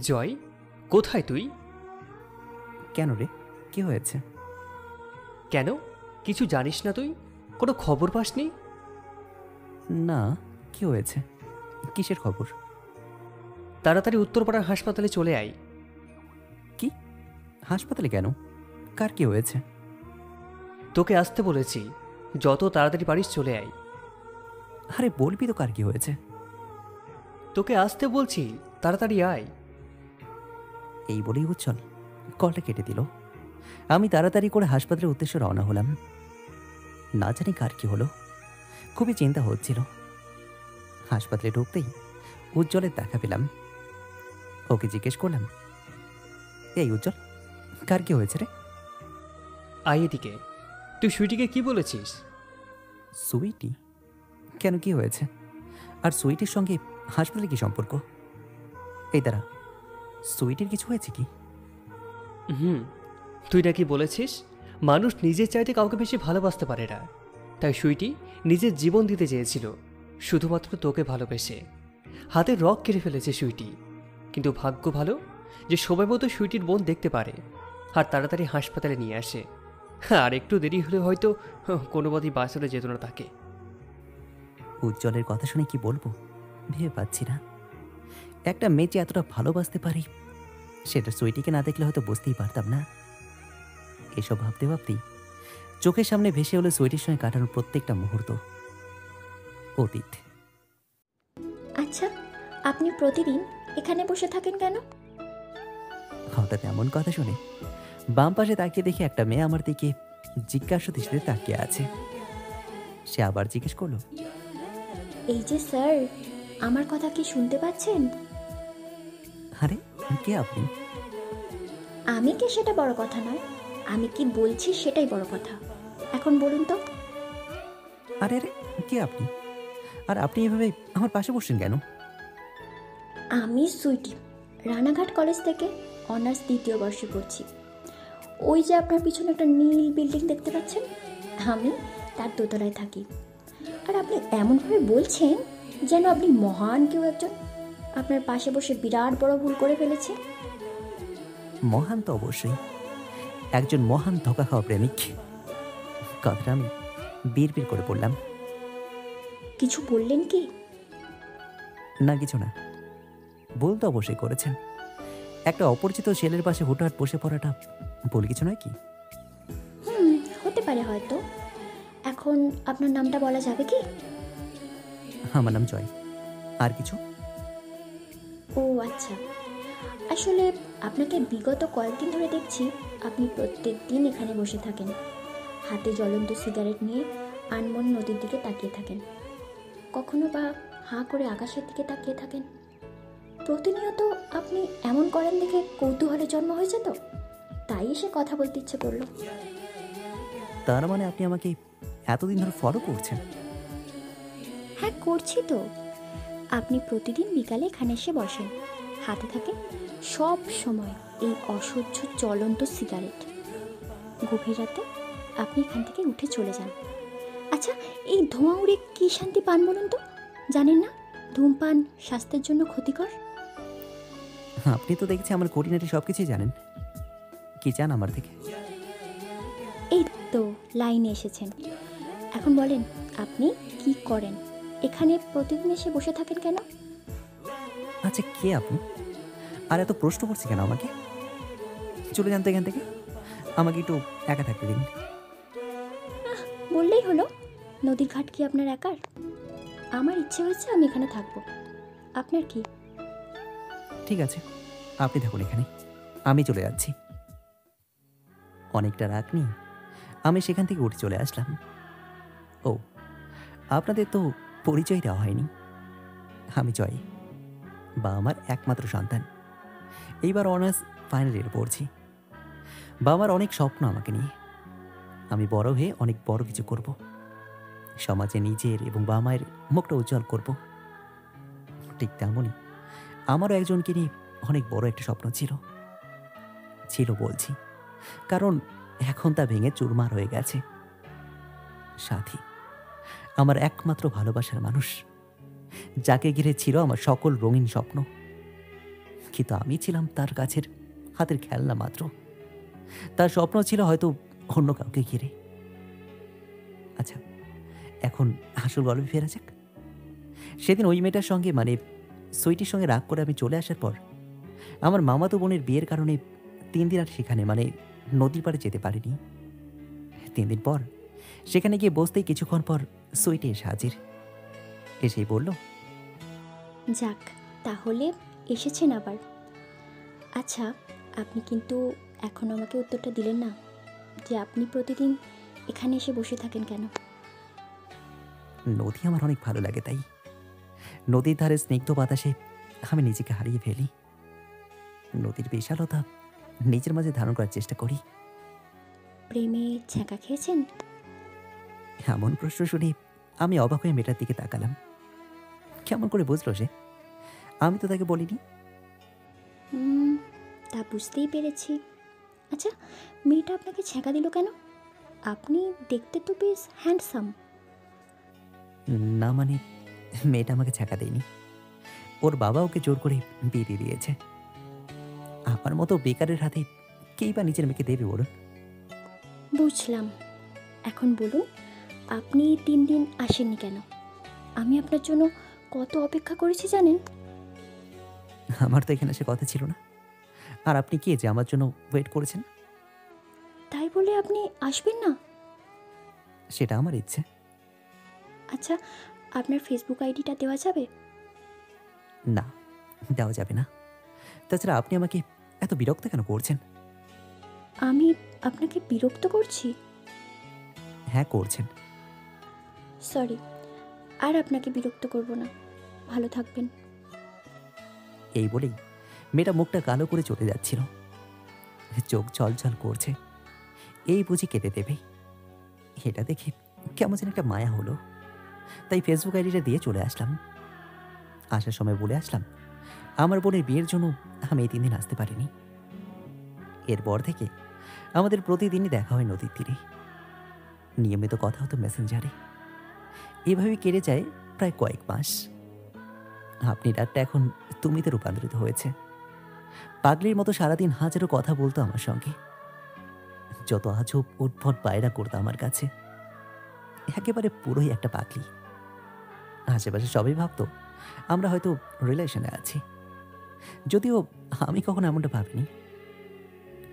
জয়, কোথায় তুই? কেন রে, কি হয়েছে? কেন, কিছু জানিস না তুই? কোনো খবর পাসনি? না, কি হয়েছে? কিসের খবর? তাড়াতাড়ি উত্তরপাড়ার হাসপাতালে চলে আয়। কি? হাসপাতালে কেন? কার কি হয়েছে? তোকে আসতে বলেছি, যত তাড়াতাড়ি পারিস চলে আয়। আরে বলবি তো কার কি হয়েছে? তোকে আসতে বলছি, তাড়াতাড়ি আয়। এই বলেই উজ্জ্বল কলটা কেটে দিল। আমি তাড়াতাড়ি করে হাসপাতালের উদ্দেশ্যে রওনা হলাম। না জানি কার কি হলো, খুবই চিন্তা হচ্ছিল। হাসপাতালে ঢুকতেই উজ্জ্বলের দেখা পেলাম। ওকে জিজ্ঞেস করলাম, এই উজ্জ্বল, কার কি হয়েছে রে? আয় এদিকে। তুই সুইটিকে কি বলেছিস? সুইটি? কেন, কি হয়েছে? আর সুইটির সঙ্গে হাসপাতালে কি সম্পর্ক? এই দাঁড়া, সুইটির কিছু হয়েছে কি? তুই নাকি বলেছিস মানুষ নিজের চাইতে কাউকে বেশি ভালোবাসতে পারে না, তাই সুইটি নিজের জীবন দিতে চেয়েছিল শুধুমাত্র তোকে ভালোবেসে। হাতের রক কেড়ে ফেলেছে সুইটি, কিন্তু ভাগ্য ভালো যে সময় মতো সুইটির বোন দেখতে পারে আর তাড়াতাড়ি হাসপাতালে নিয়ে আসে। আর একটু দেরি হলে হয়তো কোনো মতেই বাঁচানো যেত না তাকে। উজ্জ্বলের কথা শুনে কি বলবো ভেবে পাচ্ছি না। একটা মেয়ে যে এতটা ভালোবাসতে পারি সেটা সুইটিকে না দেখলে হয়তো বুঝতেই পারতাম না। এসব ভাবতে ভাবতেই চোখের সামনে ভেসে হলো সুইটির সঙ্গে কাটানোর প্রত্যেকটা মুহূর্ত, অতীত। আচ্ছা, আপনি প্রতিদিন এখানে বসে থাকেন কেন? হঠাৎ এমন কথা শুনে বাম পাশে তাকিয়ে দেখি একটা মেয়ে আমার দিকে জিজ্ঞাসা দৃষ্টিতে তাকিয়ে আছে। সে আবার জিজ্ঞেস করলো, এই যে স্যার, আমার কথা কি শুনতে পাচ্ছেন? আরে কে আপনি? আমি কে সেটা বড় কথা নয়, আমি কি বলছি সেটাই বড় কথা। এখন বলুন তো। আরে আরে, কে আপনি? আর আপনি এভাবে আমার পাশে বসছেন কেন? আমি সুইটি, রানাঘাট কলেজ থেকে অনার্স দ্বিতীয় বর্ষে পড়ছি। ওই যে আপনার পিছনে একটা নীল বিল্ডিং দেখতে পাচ্ছেন, আমি তার দোতলায় থাকি। আর আপনি এমনভাবে বলছেন যেন আপনি মহান কেউ একজন। আপনার পাশে বসে বিরাট বড় ভুল করে ফেলেছে। মহান তো অবশ্যই, একজন মহান ধোকা খাওয়া প্রেমিক। কথাটা আমি বিড়বিড় করে বললাম। কিছু বললেন কি? না, কিছু না। বলতে অবশ্যই করেছেন। একটা অপরিচিত ছেলের পাশে হুটহাট বসে পড়াটা ভুল কিছু নয় কি? হতে পারে হয়তো। এখন আপনার নামটা বলা যাবে কি? আমার নাম জয়। আর কিছু? ও আচ্ছা, আসলে আপনাকে বিগত কয়েকদিন ধরে দেখছি আপনি প্রত্যেক দিন এখানে বসে থাকেন, হাতে জ্বলন্ত সিগারেট নিয়ে আনমন নদীর দিকে তাকিয়ে থাকেন, কখনো বা হাঁ করে আকাশের দিকে তাকিয়ে থাকেন। প্রতিনিয়ত আপনি এমন করেন দেখে কৌতূহলের জন্ম হয়েছে, তো তাই এসে কথা বলতে ইচ্ছে করলো। তার মানে আপনি আমাকে এতদিন ধরে ফলো করছেন? হ্যাঁ, করছি তো। আপনি প্রতিদিন বিকালে এখানে এসে বসেন, হাতে থাকে সব সময় এই অসহ্য জ্বলন্ত সিগারেট। গভীর রাতে আপনি এখান থেকে উঠে চলে যান। আচ্ছা, এই ধোঁয়া উড়ে কী শান্তি পান বলুন তো? জানেন না ধূমপান স্বাস্থ্যের জন্য ক্ষতিকর? আপনি তো দেখছি আমার খুঁটিনাটি সব কিছুই জানেন। কি চান আমার থেকে? এই তো লাইনে এসেছেন। এখন বলেন, আপনি কি করেন? এখানে প্রতিদিন এসে বসে থাকেন কেন? আচ্ছা, কে আপনি? আর এত প্রশ্ন করছি কেন আমাকে? চলে যান তো এখান থেকে, আমাকে একটু একা থাকতে দিন। বললেই হলো। নদীর ঘাট কি আপনার একার? আমার ইচ্ছে হয়েছে আমি এখানে থাকবো, আপনার কি? ঠিক আছে, আপনি থাকুন এখানে, আমি চলে যাচ্ছি। অনেকটা রাগ নিয়ে আমি সেখান থেকে উঠে চলে আসলাম। ও, আপনাদের তো পরিচয় দেওয়া হয়নি। আমি জয়, বা আমার একমাত্র সন্তান। এইবার অনার্স ফাইনাল ইয়ারে পড়ছি। বাবার অনেক স্বপ্ন আমাকে নিয়ে। আমি বড় হয়ে অনেক বড় কিছু করব, সমাজে নিজের এবং বাবা মায়ের মুখটা উজ্জ্বল করব। ঠিক তেমনই আমারও একজনকে নিয়ে অনেক বড় একটা স্বপ্ন ছিল। ছিল বলছি, কারণ এখন তা ভেঙে চুরমার হয়ে গেছে। সাথী, আমার একমাত্র ভালোবাসার মানুষ, যাকে ঘিরে ছিল আমার সকল রঙিন স্বপ্ন। কিন্তু আমি ছিলাম তার কাছের হাতের খেলনা মাত্র। তার স্বপ্ন ছিল হয়তো অন্য কাউকে ঘিরে। আচ্ছা, এখন আসল গল্পে ফেরা যাক। সেদিন ওই মেয়েটার সঙ্গে মানে সুইটির সঙ্গে রাগ করে আমি চলে আসার পর আমার মামাতো বোনের বিয়ের কারণে 3 দিন আর সেখানে মানে নদীর পাড়ে যেতে পারিনি। 3 দিন পর সেখানে গিয়ে বসতেই কিছুক্ষণ পর সুইটি এসে হাজির। এসেই বলল, যাক, তাহলে এসেছেন আবার। আচ্ছা, আপনি কিন্তু এখনও আমাকে উত্তরটা দিলেন না যে আপনি প্রতিদিন এখানে এসে বসে থাকেন কেন? নদী আমার অনেক ভালো লাগে, তাই নদীর ধারে স্নিগ্ধ বাতাসে আমি নিজেকে হারিয়ে ফেলি। নদীর বিশালতা নিজের মাঝে ধারণ করার চেষ্টা করি। প্রেমে ছ্যাঁকা খেয়েছেন? এমন প্রশ্ন শুনে আমি অবাক হয়ে মেয়েটার দিকে তাকালাম। কেমন করে বুঝলো সে? আমি তো তাকে বলিনি। তা বুঝতেই পেরেছি। আচ্ছা, মেয়েটা আপনাকে ছ্যাঁকা দিল কেন? আপনি দেখতে তো বেশ হ্যান্ডসাম। না মানে, মেয়েটা আমাকে ছ্যাঁকা দেয়নি। ওর বাবা ওকে জোর করে বিয়ে দিয়ে দিয়েছে। আমার মতো বেকারের হাতে কেই বা নিজের মেয়েকে দেবে বলুন? বুঝলাম। এখন বলুন, আপনি 3 দিন আসেননি কেন? আমি আপনার জন্য কত অপেক্ষা করেছি জানেন? আমার তো এখানে সে কথা ছিল না। আর আপনি কে যে আমার জন্য ওয়েট করেছেন? তাই বলে আপনি আসবেন না? সেটা আমার ইচ্ছে। আচ্ছা, আপনার ফেসবুক আইডিটা দেওয়া যাবে? না, দেওয়া যাবে না। তাছাড়া আপনি আমাকে এত বিরক্ত কেন করছেন? আমি আপনাকে বিরক্ত করছি? হ্যাঁ, করছেন। সরি, আর আপনাকে বিরক্ত করব না। ভালো থাকবেন। এই বলেই মেয়েটা মুখটা কালো করে চলে যাচ্ছিল। চোখ ছলছল করছে, এই বুঝি কেটে দেবে। এটা দেখে কেমন যেন একটা মায়া হলো। তাই ফেসবুক আইডিটা দিয়ে চলে আসলাম। আসার সময় বলে আসলাম আমার বোনের বিয়ের জন্য আমি এই 3 দিন আসতে পারিনি। এরপর থেকে আমাদের প্রতিদিনই দেখা হয় নদীর তীরে। নিয়মিত কথা হতো মেসেঞ্জারে। এভাবে কেটে যায় প্রায় কয়েক মাস। আপনি ডাকটা এখন তুমিতে রূপান্তরিত হয়েছে। পাগলির মতো সারাদিন হাজারো কথা বলতো আমার সঙ্গে। যত আজব উদ্ভট বায়রা করতো আমার কাছে। একেবারে পুরোই একটা পাগলি। আশেপাশে সবাই ভাবতো আমরা হয়তো রিলেশনে আছি, যদিও আমি কখনো এমনটা ভাবিনি।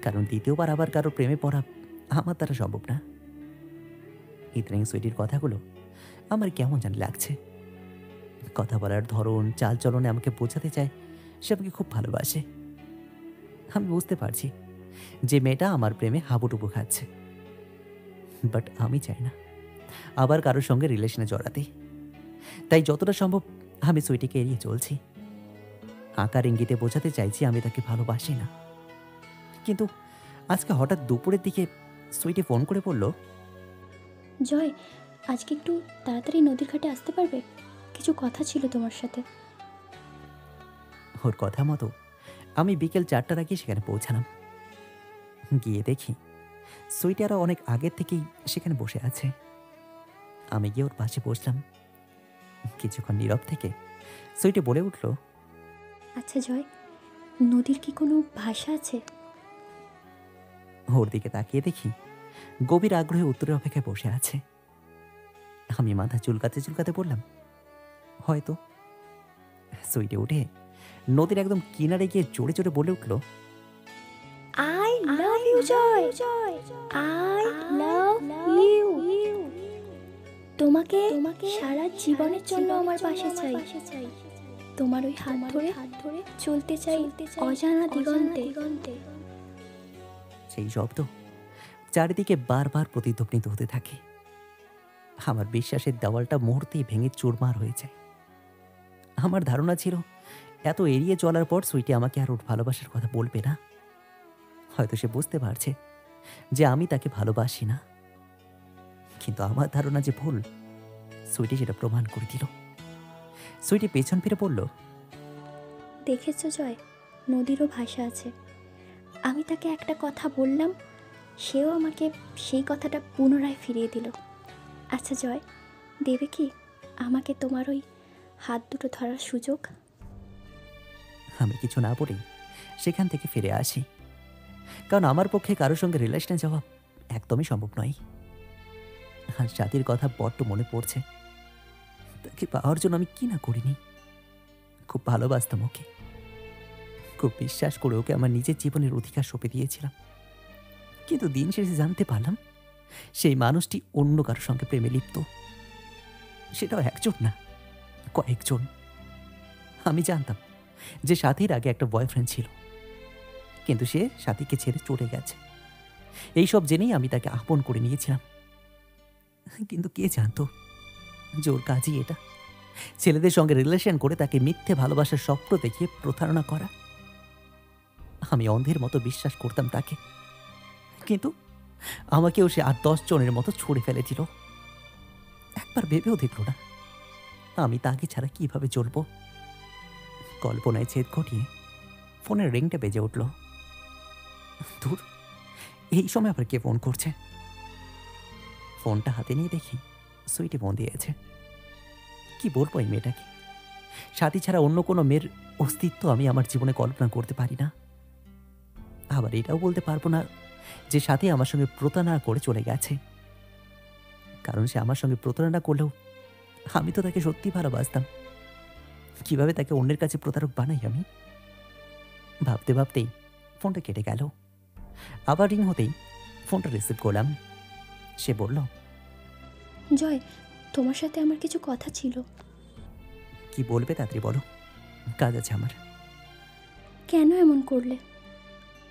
কারণ দ্বিতীয়বার আবার কারো প্রেমে পড়া আমার দ্বারা সম্ভব না। ইদানিং সুইটির কথাগুলো আমার কেমন জানি লাগছে। কথা বলার ধরন, চালচলনে আমাকে বোঝাতে চায় সে আমাকে খুব ভালোবাসে। আমি বুঝতে পারছি যে মেয়েটা আমার প্রেমে হাবুডুবু খাচ্ছে। বাট আমি চাই না আবার কারোর সঙ্গে রিলেশনে জড়াতে। তাই যতটা সম্ভব আমি সুইটিকে এড়িয়ে চলছি। আকার ইঙ্গিতে বোঝাতে চাইছি আমি তাকে ভালোবাসি না। কিন্তু আজকে হঠাৎ দুপুরের দিকে সুইটি ফোন করে বলল, জয়, আজকে একটু তাড়াতাড়ি নদীর ঘাটে আসতে পারবে? কিছু কথা ছিল তোমার সাথে। ওর কথা মতো আমি বিকেল 4টার আগে সেখানে পৌঁছালাম। গিয়ে দেখি সুইটি আরও অনেক আগের থেকেই সেখানে বসে আছে। আমি গিয়ে ওর পাশে বসলাম। কিছুক্ষণ নীরব থেকে সুইটি বলে উঠল, আচ্ছা জয়, নদীর কি কোনো ভাষা আছে? ওর দিকে তাকিয়ে দেখি গভীর আগ্রহে উত্তরের অপেক্ষায় বসে আছে। আমি মাথা চুলকাতে চুলকাতে বললাম, হয়তো। সুইটি উঠে নদীর একদম কিনারে গিয়ে জোরে জোরে বলে উঠল, I love you Joy, I love you. তোমাকে সারা জীবনের জন্য আমার পাশে চাই। তোমার ওই হাত ধরে চলতে চাই অজানা দিগন্তে। সেই শব্দ চারিদিকে বারবার প্রতিধ্বনিত হতে থাকে। আমার বিশ্বাসের দেওয়ালটা মুহূর্তেই ভেঙে চুরমার হয়ে যায়। আমার ধারণা ছিল এত এড়িয়ে চলার পর সুইটি আমাকে আর ওর ভালোবাসার কথা বলবে না। হয়তো সে বুঝতে পারছে যে আমি তাকে ভালোবাসি না। কিন্তু আমার ধারণা যে ভুল, সুইটি সেটা প্রমাণ করে দিল। সুইটি পেছন ফিরে বলল, দেখেছো জয়, নদীরও ভাষা আছে। আমি তাকে একটা কথা বললাম, সেও আমাকে সেই কথাটা পুনরায় ফিরিয়ে দিল। আচ্ছা জয়, দেবে কি আমাকে তোমার ওই হাত দুটো ধরার সুযোগ? আমি কিছু না বলেই সেখান থেকে ফিরে আসি, কারণ আমার পক্ষে কারোর সঙ্গে রিলেশনে যাওয়া একদমই সম্ভব নয়। আর সাথীর কথা বড্ড মনে পড়ছে। তাকে পাওয়ার জন্য আমি কি না করিনি। খুব ভালোবাসতাম ওকে, খুব বিশ্বাস করে ওকে আমার নিজের জীবনের অধিকার সঁপে দিয়েছিলাম। কিন্তু দিন শেষে জানতে পারলাম সেই মানুষটি অন্য কারোর সঙ্গে প্রেমে লিপ্ত। সেটাও একজন না, কয়েকজন। আমি জানতাম যে সাথীর আগে একটা বয়ফ্রেন্ড ছিল, কিন্তু সে সাথীকে ছেড়ে চলে গেছে। এইসব জেনেই আমি তাকে আপন করে নিয়েছিলাম। কিন্তু কে জানতো যে ওর কাজই এটা, ছেলেদের সঙ্গে রিলেশন করে তাকে মিথ্যে ভালোবাসার স্বপ্ন দেখিয়ে প্রতারণা করা। আমি অন্ধের মতো বিশ্বাস করতাম তাকে, কিন্তু আমাকেও সে 8-10 জনের মতো ছুঁড়ে ফেলে দিল। একবার ভেবেও দেখলো না আমি তাকে ছাড়া কিভাবে চলবো। কল্পনায় ছেদ ঘটিয়ে ফোনের রিংটা বেজে উঠল। দূর, এই সময় আবার কে ফোন করছে? ফোনটা হাতে নিয়ে দেখি সুইটি ফোন দিয়েছে। কি বলবো এই মেয়েটাকে? সাথী ছাড়া অন্য কোনো মেয়ের অস্তিত্ব আমি আমার জীবনে কল্পনা করতে পারি না। আবার এটাও বলতে পারবো না যে সাথী আমার সঙ্গে প্রতারণা করে চলে গেছে, কারণ সে আমার সঙ্গে প্রতারণা করলেও আমি তো তাকে সত্যি ভালোবাসতাম। কিভাবে তাকে অন্যের কাছে প্রতারক বানাই আমি? ভাবতে ভাবতেই ফোনটা কেটে গেল। আবার রিং হতেই ফোনটা রিসিভ করলাম। সে বলল, জয়, তোমার সাথে আমার কিছু কথা ছিল। কি বলবে তাড়াতাড়ি বলো, কাজ আছে আমার। কেন এমন করলে?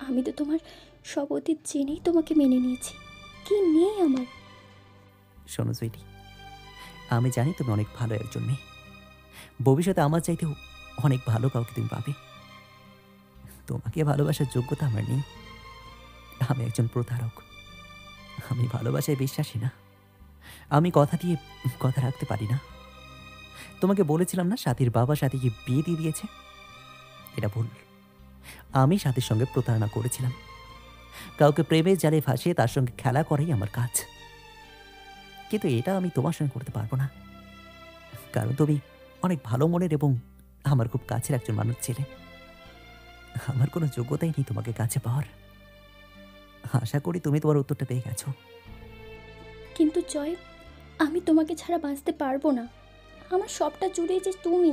আমি তো তোমার সব অতীত জেনেই তোমাকে মেনে নিয়েছি। কি নেই আমার? শোনো সুইটি, আমি জানি তুমি অনেক ভালো একজন মেয়ে। ভবিষ্যতে আমার চাইতেও অনেক ভালো কাউকে তুমি পাবে। তোমাকে ভালোবাসার যোগ্যতা আমার নেই। আমি একজন প্রতারক। আমি ভালোবাসায় বিশ্বাসী না। আমি কথা দিয়ে কথা রাখতে পারি না। তোমাকে বলেছিলাম না সাথীর বাবা সাথীকে বিয়ে দিয়ে দিয়েছে? এটা ভুল। আমি সাথীর সঙ্গে প্রতারণা করেছিলাম। কাউকে প্রেমের জালে ফাঁসিয়ে তার সঙ্গে খেলা করাই আমার কাজ। কিন্তু এটা আমি তোমার সঙ্গে করতে পারবো না, কারণ তুমি অনেক ভালো মনের এবং আমার খুব কাছের একজন মানুষ ছেলে। আমার কোনো যোগ্যতাই নেই তোমাকে কাছে পাওয়ার। আশা করি তুমি তোমার উত্তরটা পেয়ে গেছো। কিন্তু জয়, আমি তোমাকে ছাড়া বাঁচতে পারবো না। আমার সবটা জুড়ে যে তুমি।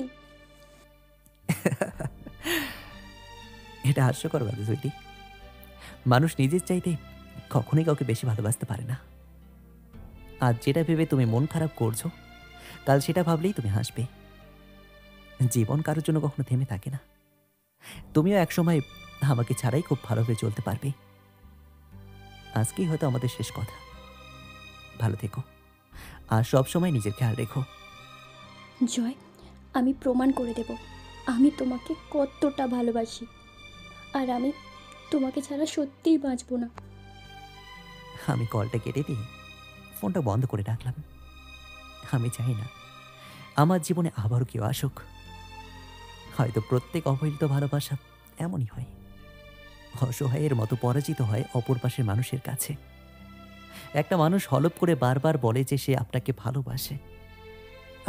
এটা হাস্যকর কথা সুইটি। মানুষ নিজের চাইতে কখনোই কাউকে বেশি ভালোবাসতে পারে না। আজ যেটা ভেবে তুমি মন খারাপ করছো, কাল সেটা ভাবলেই তুমি হাসবে। জীবন কারোর জন্য কখনো থেমে থাকে না। তুমিও একসময় আমাকে ছাড়াই খুব ভালোভাবে চলতে পারবে। আজকেই হয়তো আমাদের শেষ কথা। ভালো থেকো আর সবসময় নিজের খেয়াল রেখো। জয়, আমি প্রমাণ করে দেব আমি তোমাকে কতটা ভালোবাসি। আর আমি তোমাকে ছাড়া সত্যিই বাঁচবো না। আমি কলটা কেটে দিয়ে ফোনটা বন্ধ করে রাখলাম। আমি চাই না আমার জীবনে আবারও কেউ আসুক। হয়তো প্রত্যেক অবহেলিত ভালোবাসা এমনই হয়, অসহায়ের মতো পরাজিত হয় অপর পাশের মানুষের কাছে। একটা মানুষ হলপ করে বারবার বলে যে সে আপনাকে ভালোবাসে,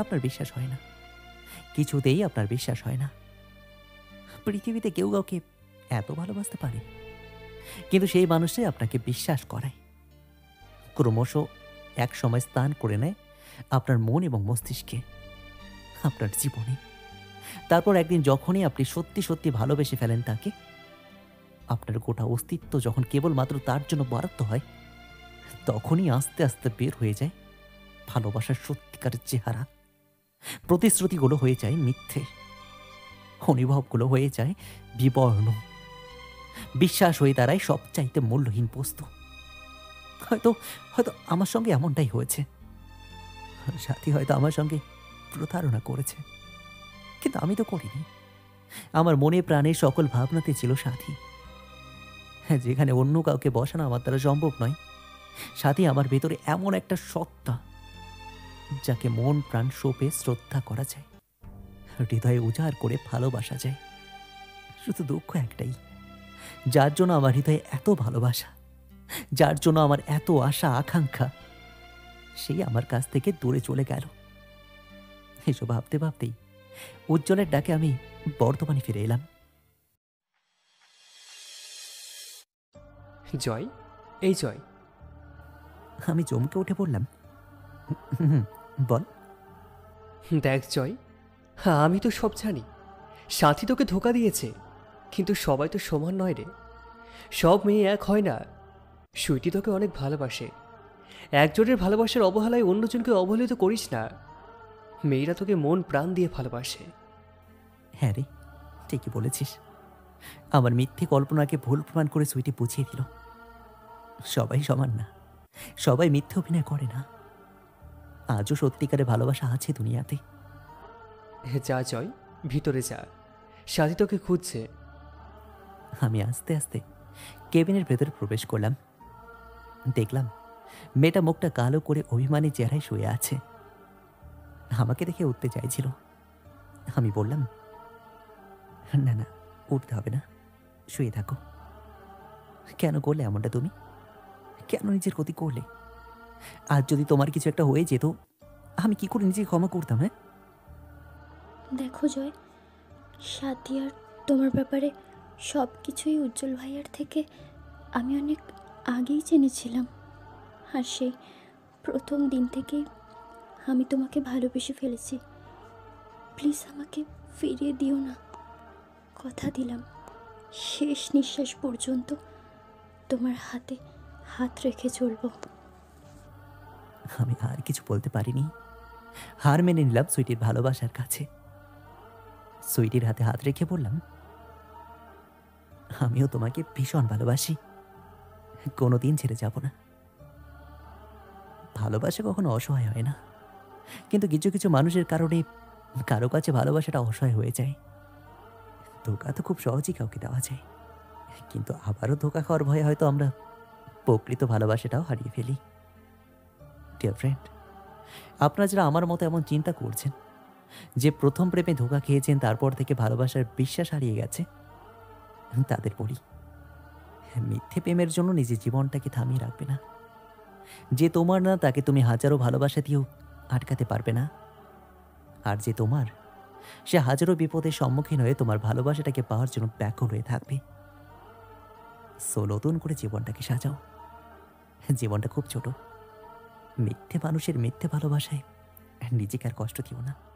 আপনার বিশ্বাস হয় না, কিছুতেই আপনার বিশ্বাস হয় না। পৃথিবীতে কেউ কাউকে এত ভালোবাসতে পারে? কিন্তু সেই মানুষটাই আপনাকে বিশ্বাস করায়, ক্রমশ এক সময় স্থান করে নেয় আপনার মন এবং মস্তিষ্কে, আপনার জীবনে। তারপর একদিন যখনই আপনি সত্যি সত্যি ভালোবেসে ফেলেন তাকে, আপনার গোটা অস্তিত্ব যখন কেবলমাত্র তার জন্য বরাদ্দ হয়, তখনই আস্তে আস্তে বের হয়ে যায় ভালোবাসার সত্যিকারের চেহারা। প্রতিশ্রুতিগুলো হয়ে যায় মিথ্যে, অনুভবগুলো হয়ে যায় বিবর্ণ, বিশ্বাস হয়ে দাঁড়ায় সবচাইতে মূল্যহীন বস্তু। হয়তো হয়তো আমার সঙ্গে এমনটাই হয়েছে। সাথী হয়তো আমার সঙ্গে প্রতারণা করেছে, কিন্তু আমি তো করিনি। আমার মনে প্রাণে সকল ভাবনাতে ছিল সাথী। হ্যাঁ, যেখানে অন্য কাউকে বসানো আমার দ্বারা সম্ভব নয়, সাথী আমার ভেতরে এমন একটা সত্তা যাকে মন প্রাণ সঁপে শ্রদ্ধা করা যায়, হৃদয়ে উজাড় করে ভালোবাসা যায়। শুধু দুঃখ একটাই, যার জন্য আমার হৃদয়ে এত ভালোবাসা, যার জন্য আমার এত আশা আকাঙ্ক্ষা, সেই আমার কাছ থেকে দূরে চলে গেল। এসব ভাবতে ভাবতেই উজ্জ্বলের ডাকে আমি বর্ধমানে ফিরে এলাম। জয়, এই জয়। আমি চমকে উঠে বললাম, "হুম, বল।" দেখ জয়, হ্যাঁ আমি তো সব জানি। সাথী তোকে ধোকা দিয়েছে, কিন্তু সবাই তো সমান নয় রে। সব মেয়ে এক হয় না। সুইটি তোকে অনেক ভালোবাসে। একজনের ভালোবাসার অবহেলায় অন্যজনকে অবহেলিত করিস না। মেয়েরা তোকে মন প্রাণ দিয়ে ভালোবাসে। হ্যাঁ রে, ঠিকই বলেছিস। আমার মিথ্যে কল্পনাকে ভুল প্রমাণ করে সুইটি বুঝিয়ে দিল, সবাই সমান না, সবাই মিথ্যে অভিনয় করে না। আজও সত্যিকারের ভালোবাসা আছে দুনিয়াতে। যা জয়, ভিতরে যা, সাথী তোকে খুঁজছে। আমি আস্তে আস্তে কেবিনের ভেতরে প্রবেশ করলাম। দেখলাম মেয়েটা মুখটা কালো করে অভিমানী চেহারায় শুয়ে আছে। আমাকে দেখে উঠতে চাইছিল। আমি বললাম, না না, উঠতে হবে না, শুয়ে থাকো। কেন করলে এমনটা তুমি? কেন নিজের ক্ষতি করলে? আজ যদি তোমার কিছু একটা হয়ে যেত, আমি কি করে নিজেকে ক্ষমা করতাম? হ্যাঁ, দেখো জয়, সাথী আর তোমার ব্যাপারে সব কিছুই উজ্জ্বল ভাইয়ার থেকে আমি অনেক আগেই জেনেছিলাম। আর সেই প্রথম দিন থেকেই আমি তোমাকে ভালোবেসে ফেলেছি। প্লিজ আমাকে ফিরিয়ে দিও না। কথা দিলাম, শেষ নিঃশ্বাস পর্যন্ত তোমার হাতে হাত রেখে চলবো। আমি আর কিছু বলতে পারিনি। হার মেনে নিলাম সুইটির ভালোবাসার কাছে। সুইটির হাতে হাত রেখে বললাম, আমিও তোমাকে ভীষণ ভালোবাসি, কোনোদিন ছেড়ে যাব না। ভালোবাসা কখনো অসহায় হয় না, কিন্তু কিছু কিছু মানুষের কারণে কারো কাছে ভালোবাসাটা অসহায় হয়ে যায়। ধোকা তো খুব সহজেই কাউকে দেওয়া যায়, কিন্তু আবারও ধোকা খাওয়ার ভয়ে হয়তো আমরা প্রকৃত ভালোবাসাটাও হারিয়ে ফেলি। ডিয়ার ফ্রেন্ড, আপনারা যারা আমার মতো এমন চিন্তা করছেন যে প্রথম প্রেমে ধোকা খেয়েছেন, তারপর থেকে ভালোবাসার বিশ্বাস হারিয়ে গেছে, তাদের বলি, মিথ্যে প্রেমের জন্য নিজের জীবনটাকে থামিয়ে রাখবে না। যে তোমার না, তাকে তুমি হাজারো ভালোবাসা দিয়েও আটকাতে পারবে না। আর যে তোমার, সে হাজারো বিপদের সম্মুখীন হয়ে তোমার ভালোবাসাটাকে পাওয়ার জন্য ব্যাকুল হয়ে থাকবে। সো নতুন করে জীবনটাকে সাজাও। জীবনটা খুব ছোট। মিথ্যে মানুষের মিথ্যে ভালোবাসায় নিজেকে আর কষ্ট দিও না।